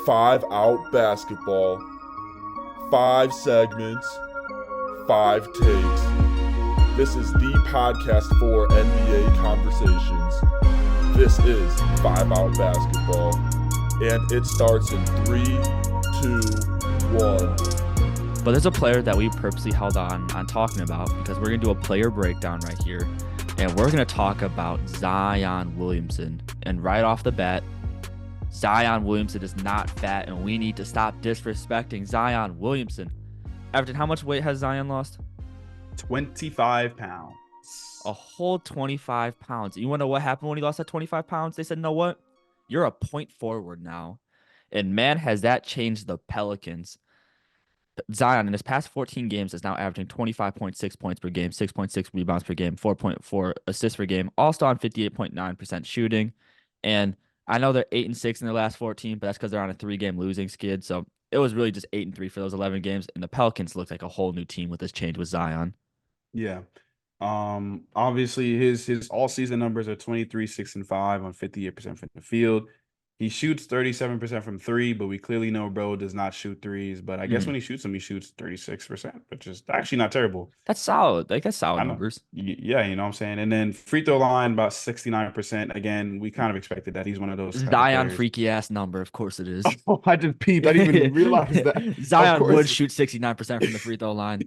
5 out basketball, 5 segments, 5 takes. This is the podcast for NBA conversations. This is 5 out basketball, and it starts in 3, 2, 1. But there's a player that we purposely held on talking about because we're going to do a player breakdown right here. And we're going to talk about Zion Williamson. And right off the bat, Zion Williamson is not fat, and we need to stop disrespecting Zion Williamson. Everton, how much weight has Zion lost? 25 pounds. A whole 25 pounds. You want to know what happened when he lost that 25 pounds? They said, know what? You're a point forward now. And man, has that changed the Pelicans. Zion in his past 14 games is now averaging 25.6 points per game, 6.6 rebounds per game, 4.4 assists per game, all still on 58.9% shooting. And I know they're 8-6 in their last 14, but that's because they're on a 3-game losing skid. So it was really just 8-3 for those 11 games. And the Pelicans look like a whole new team with this change with Zion. Yeah. Obviously his all season numbers are 23, 6, and 5 on 58% from the field. He shoots 37% from three, but we clearly know bro does not shoot threes. But I guess when he shoots them, he shoots 36%, which is actually not terrible. That's solid. Like, that's solid numbers. Yeah, you know what I'm saying? And then free throw line, about 69%. Again, we kind of expected that. He's one of those Zion freaky ass number. Of course it is. Oh, I just peeped. I didn't even realize that. Zion would shoot 69% from the free throw line.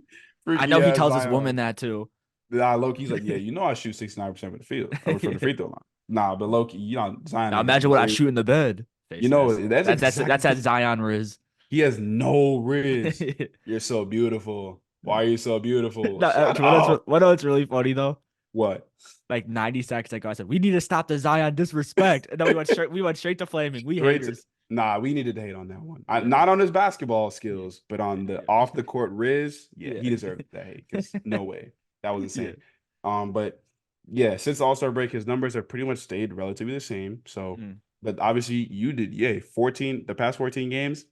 I know he tells his woman that too. Nah, Loki's like, yeah, you know I shoot 69% from the field or from the free throw line. Nah, but Loki, you know, Zion. Now imagine what I shoot in the bed. You know, that's that Zion Riz. He has no Riz. You're so beautiful. Why are you so beautiful? What else really funny though? What? Like 90 seconds ago, I said we need to stop the Zion disrespect, and then we went straight to flaming. We haters. Nah, we needed to hate on that one. Not on his basketball skills, but on the off the court Riz. Yeah, he deserved that hate. Because no way, that was insane. But yeah, since the All-Star break, his numbers have pretty much stayed relatively the same. So, but obviously you did, the past 14 games,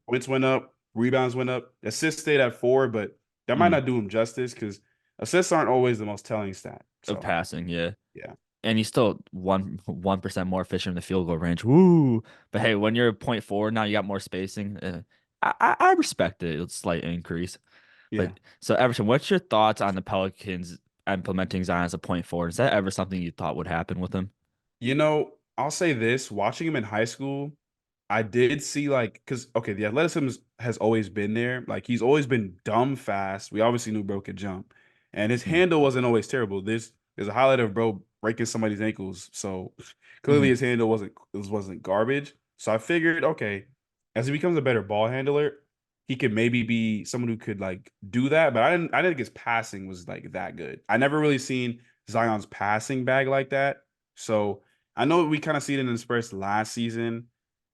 points went up, rebounds went up, assists stayed at 4, but that might not do him justice because assists aren't always the most telling stat. Of passing, yeah. And he's still 1% more efficient in the field goal range. Woo! But hey, when you're 0.4 now, you got more spacing. I respect it. It's a slight increase. Yeah. But so Everton, what's your thoughts on the Pelicans implementing Zion as a point forward? Is that ever something you thought would happen with him? You know, I'll say this: watching him in high school, I did see the athleticism has always been there. Like he's always been dumb fast. We obviously knew bro could jump, and his handle wasn't always terrible. There's a highlight of bro breaking somebody's ankles, so clearly his handle wasn't garbage. So I figured, okay, as he becomes a better ball handler, he could maybe be someone who could like do that. But I didn't think his passing was like that good. I never really seen Zion's passing bag like that. So I know we kind of see it in the Spurs last season.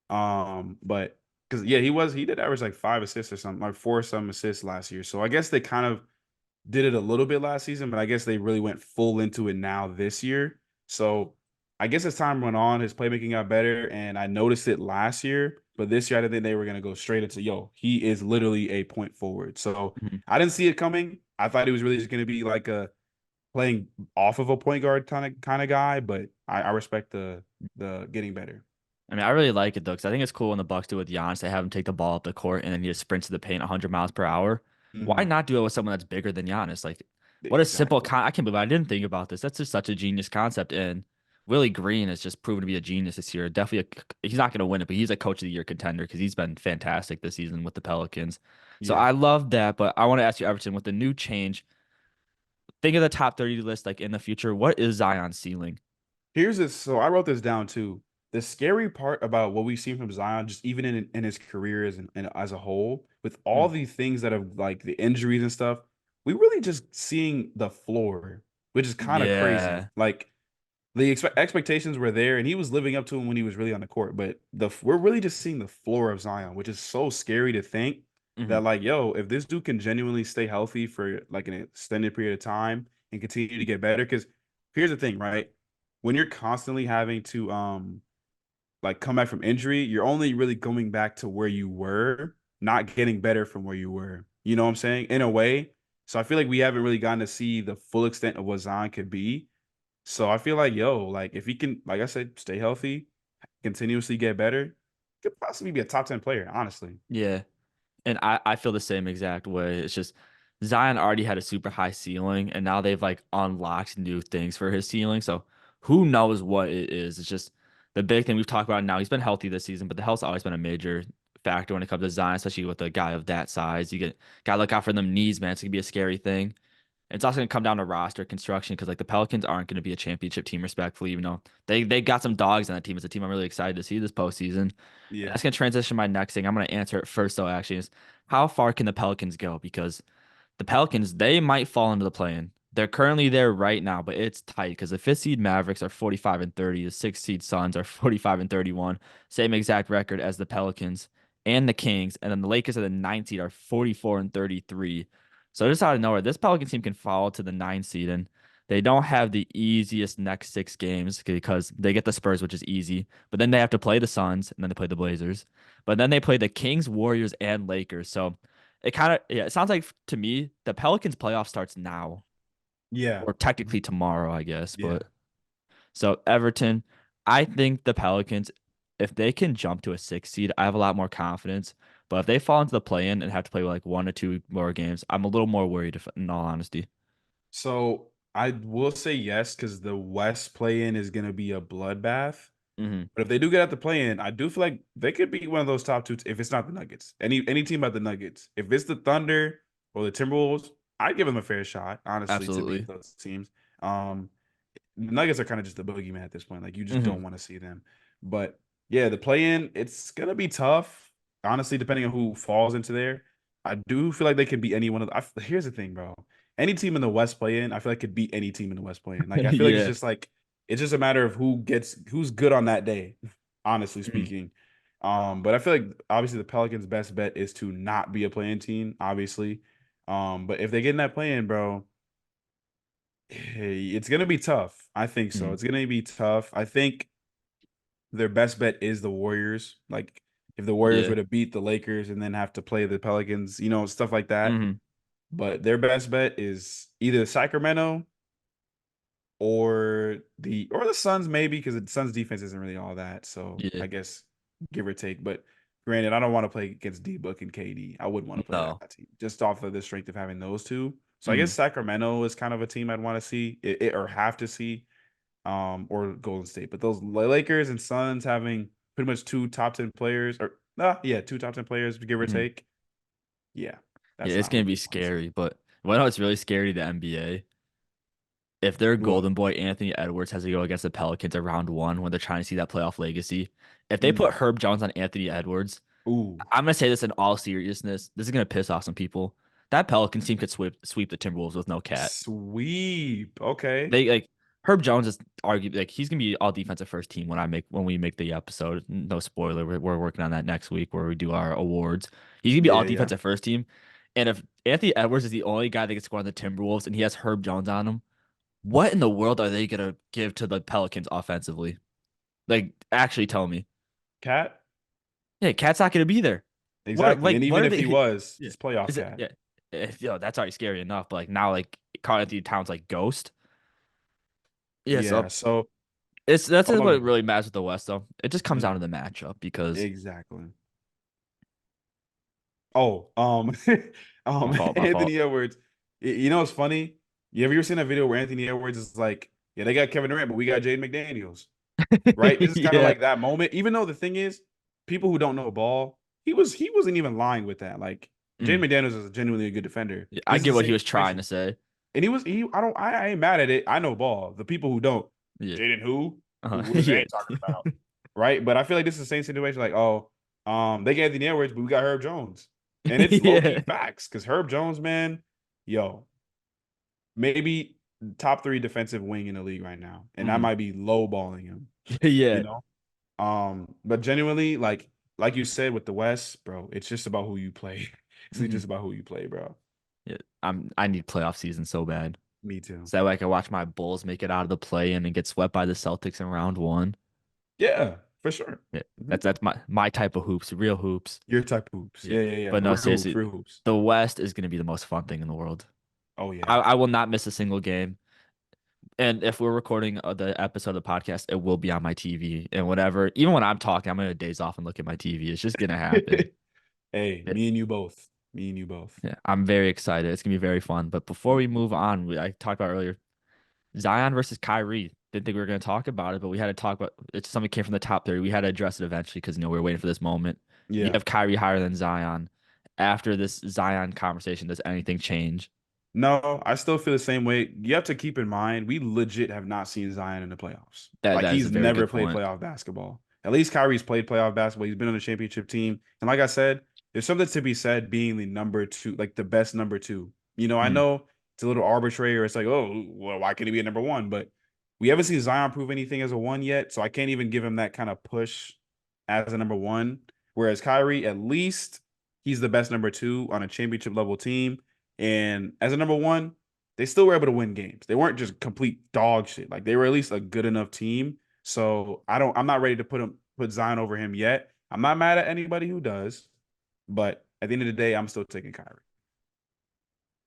But because he did average like 5 assists or something, like 4 some assists last year. So I guess they kind of did it a little bit last season, but I guess they really went full into it now this year. So I guess as time went on, his playmaking got better, and I noticed it last year. But this year, I didn't think they were gonna go straight into he is literally a point forward. So I didn't see it coming. I thought he was really just gonna be like a playing off of a point guard kind of guy. But I respect the getting better. I mean, I really like it though, because I think it's cool when the Bucks do it with Giannis. They have him take the ball up the court and then he just sprints to the paint 100 miles per hour. Why not do it with someone that's bigger than Giannis? Like, what a simple I can't believe I didn't think about this. That's just such a genius concept. And Willie Green has just proven to be a genius this year. Definitely, he's not going to win it, but he's a coach of the year contender because he's been fantastic this season with the Pelicans. So I love that. But I want to ask you, Everton, with the new change, think of the top 30 list like in the future. What is Zion's ceiling? Here's this. So I wrote this down too. The scary part about what we've seen from Zion, just even in his career as a whole, with all the things that have like the injuries and stuff, we really just seeing the floor, which is kind of crazy. Like the expectations were there, and he was living up to them when he was really on the court. But we're really just seeing the floor of Zion, which is so scary to think that like, if this dude can genuinely stay healthy for like an extended period of time and continue to get better, because here's the thing, right? When you're constantly having to like come back from injury, you're only really going back to where you were, not getting better from where you were. You know what I'm saying? In a way. So I feel like we haven't really gotten to see the full extent of what Zion could be. So I feel like, if he can, like I said, stay healthy, continuously get better, could possibly be a top 10 player, honestly. Yeah. And I feel the same exact way. It's just Zion already had a super high ceiling, and now they've like unlocked new things for his ceiling. So who knows what it is? It's just the big thing we've talked about now. He's been healthy this season, but the health's always been a major factor when it comes to Zion, especially with a guy of that size. Gotta look out for them knees, man. It's gonna be a scary thing. It's also gonna come down to roster construction because like the Pelicans aren't gonna be a championship team, respectfully, even though they got some dogs on that team. It's a team I'm really excited to see this postseason. And Yeah. that's gonna transition my next thing. I'm gonna answer it first though, actually, is how far can the Pelicans go? Because the Pelicans, they might fall into the play-in. They're currently there right now, but it's tight because the fifth seed Mavericks are 45 and 30. The sixth seed Suns are 45 and 31. Same exact record as the Pelicans and the Kings. And then the Lakers are the ninth seed are 44 and 33. So just out of nowhere, this Pelican team can fall to the nine seed, and they don't have the easiest next six games because they get the Spurs, which is easy, but then they have to play the Suns and then they play the Blazers, but then they play the Kings, Warriors, and Lakers. So it kind of yeah, it sounds like to me the Pelicans playoff starts now Yeah. or technically tomorrow, I guess. Yeah. But so Everton, I think the Pelicans, if they can jump to a six seed, I have a lot more confidence. But if they fall into the play-in and have to play like one or two more games, I'm a little more worried, if, in all honesty. So I will say yes, because the West play-in is going to be a bloodbath. Hmm. But if they do get at the play-in, I do feel like they could be one of those top two. If it's not the Nuggets, any team but the Nuggets. If it's the Thunder or the Timberwolves, I'd give them a fair shot, honestly, to beat Absolutely. those teams. The Nuggets are kind of just the boogeyman at this point. Like you just Hmm. don't want to see them. But yeah, the play-in, it's gonna be tough. Honestly, depending on who falls into there, I do feel like they could beat any one of. Here's the thing, bro. Any team in the West play-in, I feel like could beat any team in the West play-in. Like I feel Yeah. like it's just a matter of who's good on that day. Honestly Mhm. speaking, but I feel like obviously the Pelicans' best bet is to not be a play-in team. Obviously, but if they get in that play-in, bro. Hey, it's gonna be tough. I think so. Mhm. It's gonna be tough. I think their best bet is the Warriors. Like if the Warriors Yeah. were to beat the Lakers and then have to play the Pelicans, stuff like that. Hmm. But their best bet is either Sacramento or the Suns, maybe, because the Suns defense isn't really all that. So Yeah. I guess give or take. But granted, I don't want to play against D Book and KD. I wouldn't want to play No. that team just off of the strength of having those two. So I guess Hmm. Sacramento is kind of a team I'd want to see or have to see, or Golden State. But those Lakers and Suns having pretty much two top 10 players, or yeah, two top 10 players, give or Hmm. take. Yeah, Yeah, that's it's not what gonna I be want to see. scary. But what else really scary to the NBA? If their What? golden boy Anthony Edwards has to go against the Pelicans at round one when they're trying to see that playoff legacy. If they put Mm. Herb Jones on Anthony Edwards, Ooh, I'm gonna say this in all seriousness. This is gonna piss off some people. That Pelicans team could sweep the Timberwolves with no cat. sweep. Okay. They like Herb Jones is arguably like he's gonna be all defensive first team when we make the episode. No spoiler, we're working on that next week where we do our awards. He's gonna be all Yeah, yeah. defensive first team. And if Anthony Edwards is the only guy that can score on the Timberwolves and he has Herb Jones on him, what in the world are they gonna give to the Pelicans offensively? Like, actually tell me. Cat. Yeah, Cat's not gonna be there. Exactly. And What even are if he they? was, Yeah. it's playoff Is it? cat. Yeah. That's already scary enough. But like now, like Karl Anthony Towns like ghost. Yeah. Yeah. So So, that's oh, just my what bad. really matters with the West, though. It just comes down Mm, to the matchup because exactly. Oh, my fault. My fault. Anthony Edwards. You know what's funny? You ever seen that video where Anthony Edwards is like, "Yeah, they got Kevin Durant, but we got Jaden McDaniels." Right? This is kind of Yeah. like that moment. Even though the thing is, people who don't know ball, he wasn't even lying with that. Like Jaden Mm. McDaniels is genuinely a good defender. Yeah, I This is get the what he same was trying to situation. say. And I ain't mad at it. I know ball. The people who don't, Yeah. Jaden who? Who is Yeah. they talking about? Right? But I feel like this is the same situation. Like, oh, they got Anthony Edwards, but we got Herb Jones. And it's low key Yeah. facts because Herb Jones, man, yo, maybe top three defensive wing in the league right now. And I Mhm. might be low balling him, you Yeah. know? But genuinely, like you said with the West, bro, it's just about who you play. It's Mhm. just about who you play, bro. Yeah. I need playoff season so bad. Me too. So that way I can watch my Bulls make it out of the play in and get swept by the Celtics in round one. Yeah, for sure. Yeah. Mhm. That's my type of hoops, real hoops. Your type of hoops. Yeah. Yeah, yeah, yeah. But no, Real hoops, seriously, real hoops. the West is gonna be the most fun thing in the world. Oh yeah. I will not miss a single game. And if we're recording the episode of the podcast, it will be on my TV and whatever. Even when I'm talking, I'm gonna days off and look at my TV. It's just gonna happen. Hey, Yeah, me and you both. Me and you both. yeah, I'm very excited. It's gonna be very fun. But before we move on, I talked about earlier Zion versus Kyrie. Didn't think we were gonna talk about it, but we had to talk about it's something came from the top 30. We had to address it eventually because we were waiting for this moment. You Yeah. have Kyrie higher than Zion. After this Zion conversation, does anything change? No, I still feel the same way. You have to keep in mind, we legit have not seen Zion in the playoffs. Like That is a he's very never good played point. playoff basketball. At least Kyrie's played playoff basketball. He's been on the championship team. And like I said, there's something to be said being the number two, like the best number two. I Mm. know it's a little arbitrary or it's like, oh, well, why can't he be a number one? But we haven't seen Zion prove anything as a one yet. So I can't even give him that kind of push as a number one. Whereas Kyrie, at least he's the best number two on a championship level team. And as a number one, they still were able to win games. They weren't just complete dog shit. Like they were at least a good enough team. So I'm not ready to put Zion over him yet. I'm not mad at anybody who does, but at the end of the day, I'm still taking Kyrie.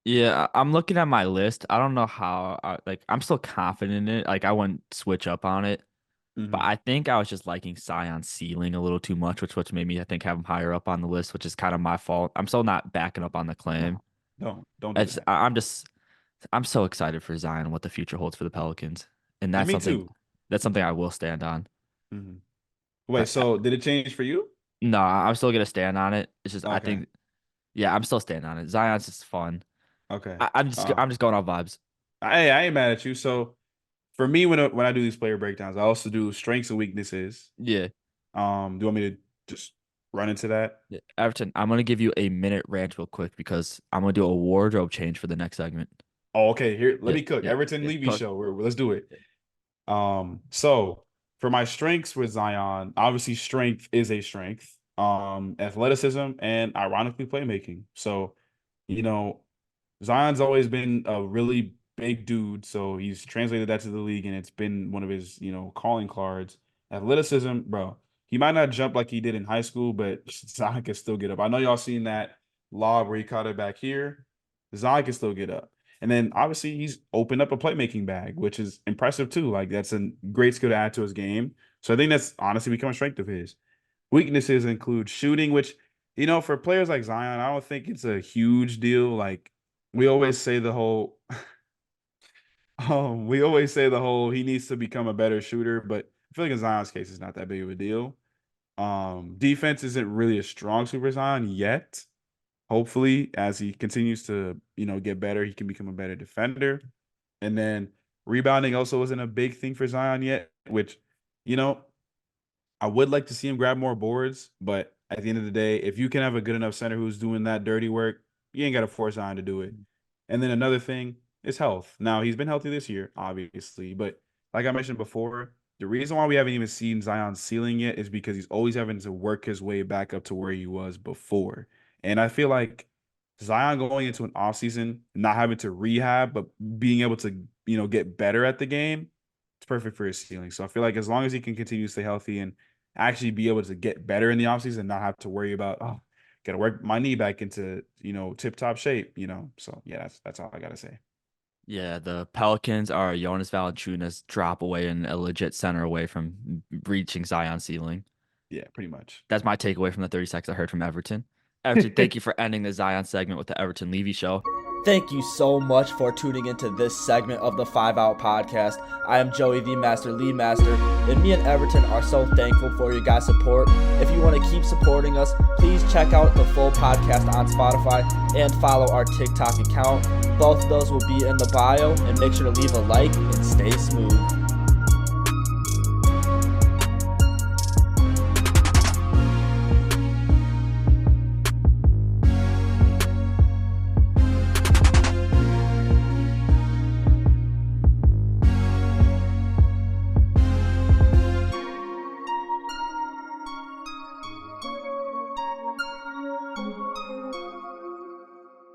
Yeah, I'm looking at my list. I don't know how I'm still confident in it. Like I wouldn't switch up on it. But Mm-hmm. I think I was just liking Zion's ceiling a little too much, which made me I think have him higher up on the list, which is kind of my fault. I'm still not backing up on the claim. No, don't do that. I'm so excited for Zion and what the future holds for the Pelicans. And And me too. that's something I will stand on. Mm-hmm. Wait, so did it change for you? No, I'm still gonna stand on it. It's just I Okay. think yeah, I'm still standing on it. Zion's just fun. Okay. I'm just going on vibes. I ain't mad at you. So for me, when I do these player breakdowns, I also do strengths and weaknesses. Yeah. Do you want me to just run into that? Yeah. Everton, I'm gonna give you a minute rant real quick because I'm gonna do a wardrobe change for the next segment. Oh, okay. Here, let Yeah, me cook. yeah, Everton yeah. Levy Cook. show. Let's do it. So for my strengths with Zion, obviously strength is a strength. Athleticism and ironically playmaking. So, you know, Zion's always been a really big dude, so he's translated that to the league, and it's been one of his, calling cards. Athleticism, bro. He might not jump like he did in high school, but Zion can still get up. I know y'all seen that lob where he caught it back here. Zion can still get up. And then obviously he's opened up a playmaking bag, which is impressive too. Like that's a great skill to add to his game. So I think that's honestly become a strength of his. Weaknesses include shooting, which, for players like Zion, I don't think it's a huge deal. Like we always say the whole he needs to become a better shooter, but I feel like in Zion's case, it's not that big of a deal. Defense isn't really a strong suit for Zion yet. Hopefully, as he continues to, get better, he can become a better defender. And then rebounding also isn't a big thing for Zion yet, which, you know, I would like to see him grab more boards, but at the end of the day, if you can have a good enough center who's doing that dirty work, you ain't got to force Zion to do it. And then another thing is health. Now, he's been healthy this year, obviously, but like I mentioned before, the reason why we haven't even seen Zion's ceiling yet is because he's always having to work his way back up to where he was before. And I feel like Zion going into an offseason, not having to rehab, but being able to, get better at the game, it's perfect for his ceiling. So I feel like as long as he can continue to stay healthy and actually be able to get better in the offseason and not have to worry about, oh, gotta work my knee back into, tip-top shape. So yeah, that's all I gotta say. Yeah, the Pelicans are Jonas Valanciunas drop away and a legit center away from reaching Zion's ceiling. Yeah, pretty much. That's my takeaway from the 30 seconds I heard from Everton. Everton, thank you for ending the Zion segment with the Everton Levy show. Thank you so much for tuning into this segment of the 5 Out Podcast. I am Joey LeMaster, and me and Everton are so thankful for your guys' support. If you want to keep supporting us, please check out the full podcast on Spotify and follow our TikTok account. Both of those will be in the bio, and make sure to leave a like and stay smooth.